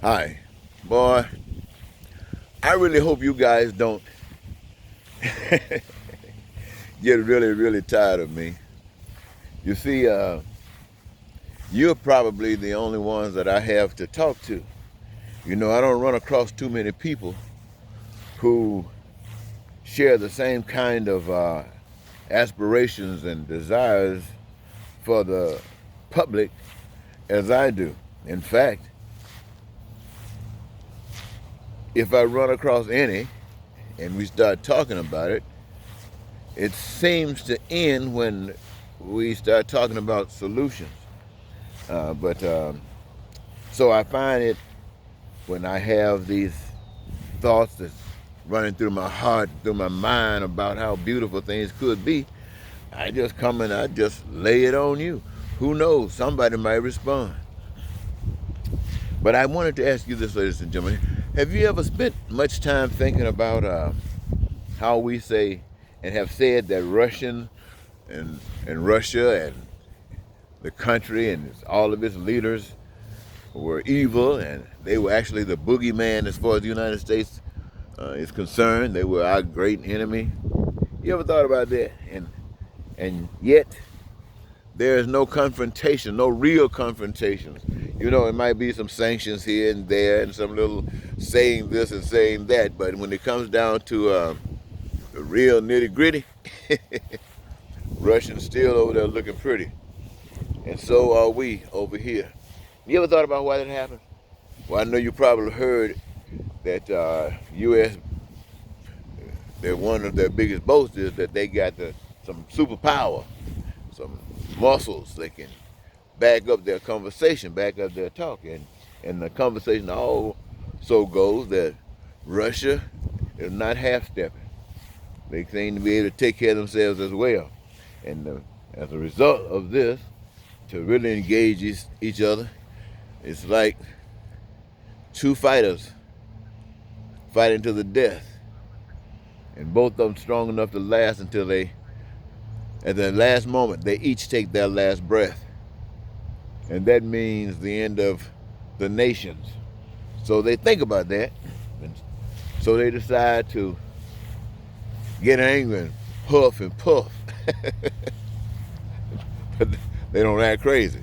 Hi, boy. I really hope you guys don't get really tired of me. You see, you're probably the only ones that I have to talk to. You know, I don't run across too many people who share the same kind of aspirations and desires for the public as I do. In fact, if I run across any and we start talking about it, it seems to end when we start talking about solutions. But so I find it when I have these thoughts that's running through my heart, through my mind about how beautiful things could be, I just come and I just lay it on you. Who knows? Somebody might respond. But I wanted to ask you this, ladies and gentlemen. Have you ever spent much time thinking about how we say and have said that Russian and Russia and the country and all of its leaders were evil, and they were actually the boogeyman as far as the United States is concerned. They were our great enemy. You ever thought about that? And yet there is no confrontation, no real confrontations. You know, it might be some sanctions here and there, and some little saying this and saying that, but when it comes down to the real nitty gritty, Russians still over there looking pretty, and so are we over here. You ever thought about why that happened? Well, I know you probably heard that U.S. They're one of their biggest boasts is that they got some superpower, some muscles. They can back up their conversation, back up their talk, and the conversation also goes that Russia is not half-stepping. They seem to be able to take care of themselves as well, and as a result of this, to really engage each other, it's like two fighters fighting to the death, and both of them strong enough to last until at the last moment, they each take their last breath. And that means the end of the nations. So they think about that. And so they decide to get angry and huff and puff. But they don't act crazy.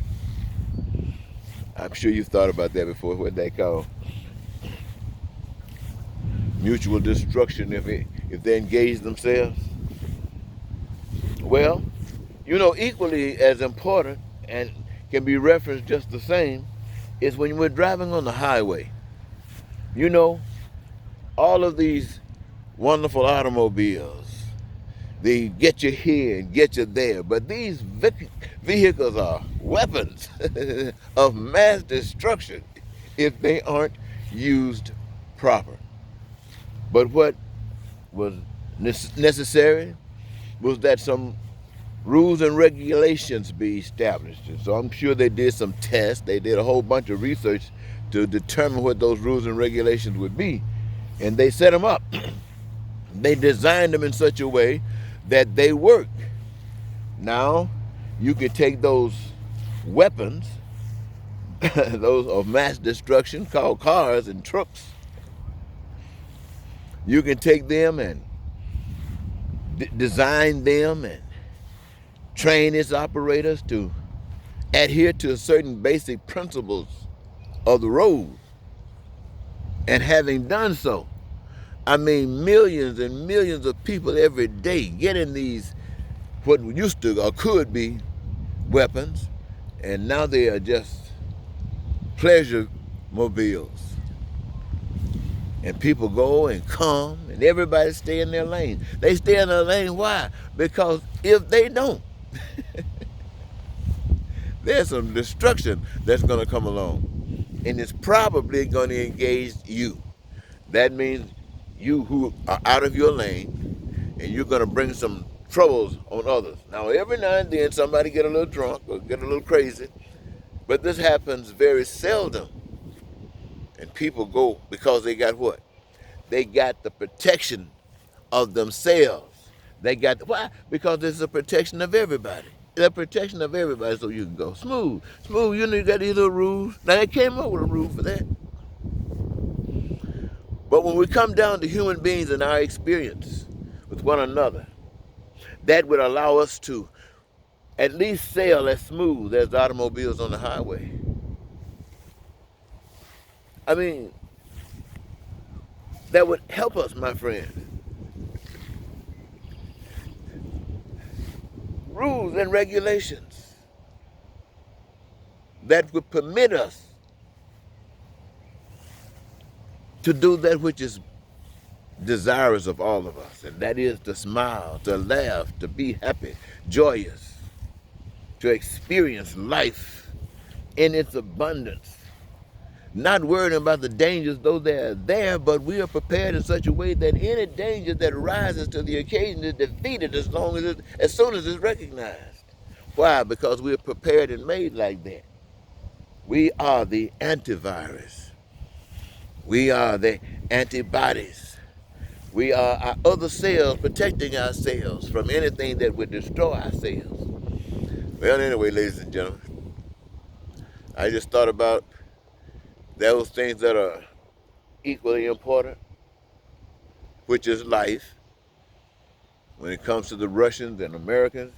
I'm sure you've thought about that before. What they call mutual destruction if they engage themselves. Well, you know, equally as important and can be referenced just the same is when we're driving on the highway. You know, all of these wonderful automobiles, they get you here and get you there, but these vehicles are weapons of mass destruction if they aren't used proper. But what was necessary was that some rules and regulations be established. And so I'm sure they did some tests. They did a whole bunch of research to determine what those rules and regulations would be. And they set them up. They designed them in such a way that they work. Now, you could take those weapons, those of mass destruction called cars and trucks, you can take them and design them and train its operators to adhere to certain basic principles of the road. And having done so, I mean, millions and millions of people every day get in these, what used to or could be weapons, and now they are just pleasure mobiles. And people go and come, and everybody stay in their lane. They stay in their lane, why? Because if they don't, there's some destruction that's going to come along. And it's probably going to engage you. That means you who are out of your lane, and you're going to bring some troubles on others. Now, every now and then, somebody get a little drunk or get a little crazy, but this happens very seldom. And people go because they got what? They got the protection of themselves. They got, why? Because it's a protection of everybody. The protection of everybody, so you can go smooth. Smooth, you know, you got these little rules. Now, they came up with a rule for that. But when we come down to human beings and our experience with one another, that would allow us to at least sail as smooth as the automobiles on the highway. I mean, that would help us, my friends. Rules and regulations that would permit us to do that which is desirous of all of us, and that is to smile, to laugh, to be happy, joyous, to experience life in its abundance. Not worrying about the dangers, though they're there, but we are prepared in such a way that any danger that rises to the occasion is defeated as soon as it's recognized. Why? Because we are prepared and made like that. We are the antivirus. We are the antibodies. We are our other cells protecting ourselves from anything that would destroy our cells. Well, anyway, ladies and gentlemen, I just thought about those things that are equally important, which is life. When it comes to the Russians and Americans,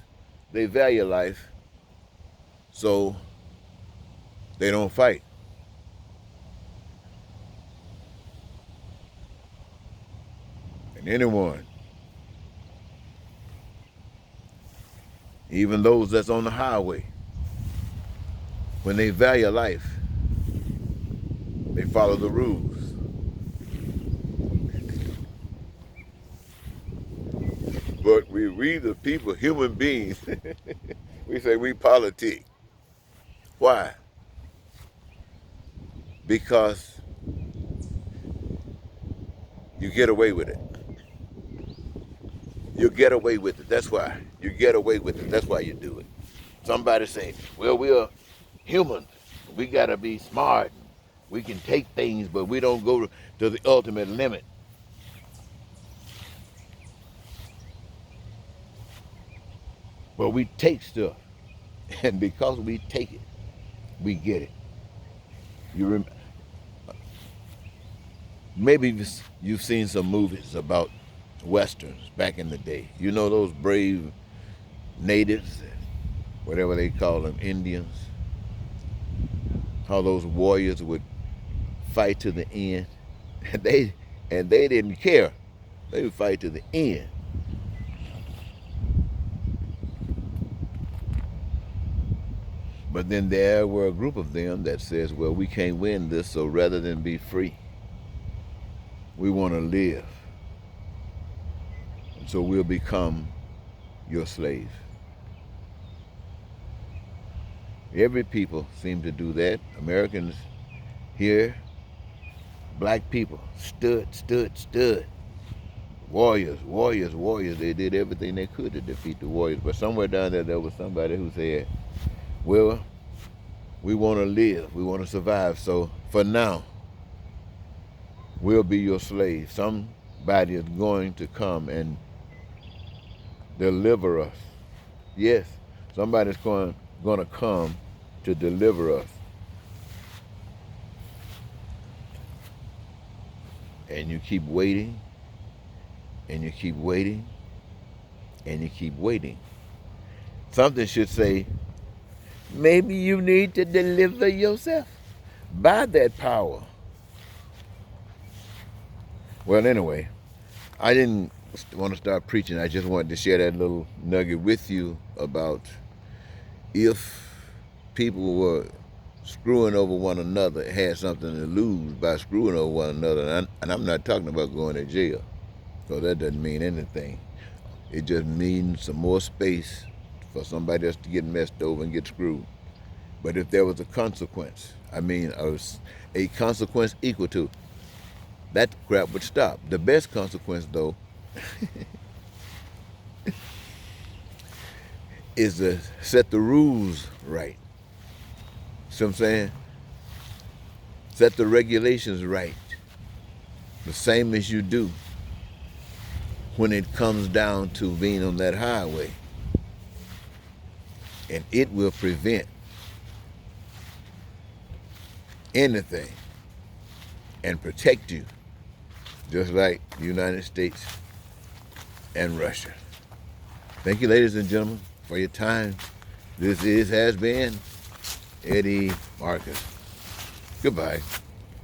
they value life, so they don't fight. And anyone, even those that's on the highway, when they value life, they follow the rules. But we the people, human beings, we say we politic. Why? Because you get away with it. You get away with it. That's why. You get away with it. That's why you do it. Somebody say, well, we are humans. We got to be smart. We can take things, but we don't go to the ultimate limit. But we take stuff. And because we take it, we get it. Maybe you've seen some movies about Westerns back in the day. You know those brave natives, whatever they call them, Indians, how those warriors would fight to the end. And they didn't care. They would fight to the end. But then there were a group of them that says, well, we can't win this, so rather than be free, we want to live. And so we'll become your slave. Every people seem to do that. Americans here, black people, stood. Warriors. They did everything they could to defeat the warriors. But somewhere down there was somebody who said, well, we want to live. We want to survive. So for now, we'll be your slave. Somebody is going to come and deliver us. Yes, somebody's going to come to deliver us. And you keep waiting, and you keep waiting, and you keep waiting. Something should say, maybe you need to deliver yourself by that power. Well, anyway, I didn't want to start preaching. I just wanted to share that little nugget with you about if people were screwing over one another, had something to lose by screwing over one another. And I'm not talking about going to jail, because that doesn't mean anything. It just means some more space for somebody else to get messed over and get screwed. But if there was a consequence, a consequence equal to, that crap would stop. The best consequence, though, is to set the rules right. See what I'm saying? Set the regulations right. The same as you do when it comes down to being on that highway. And it will prevent anything and protect you just like the United States and Russia. Thank you, ladies and gentlemen, for your time. This has been Eddie Marcus. Goodbye.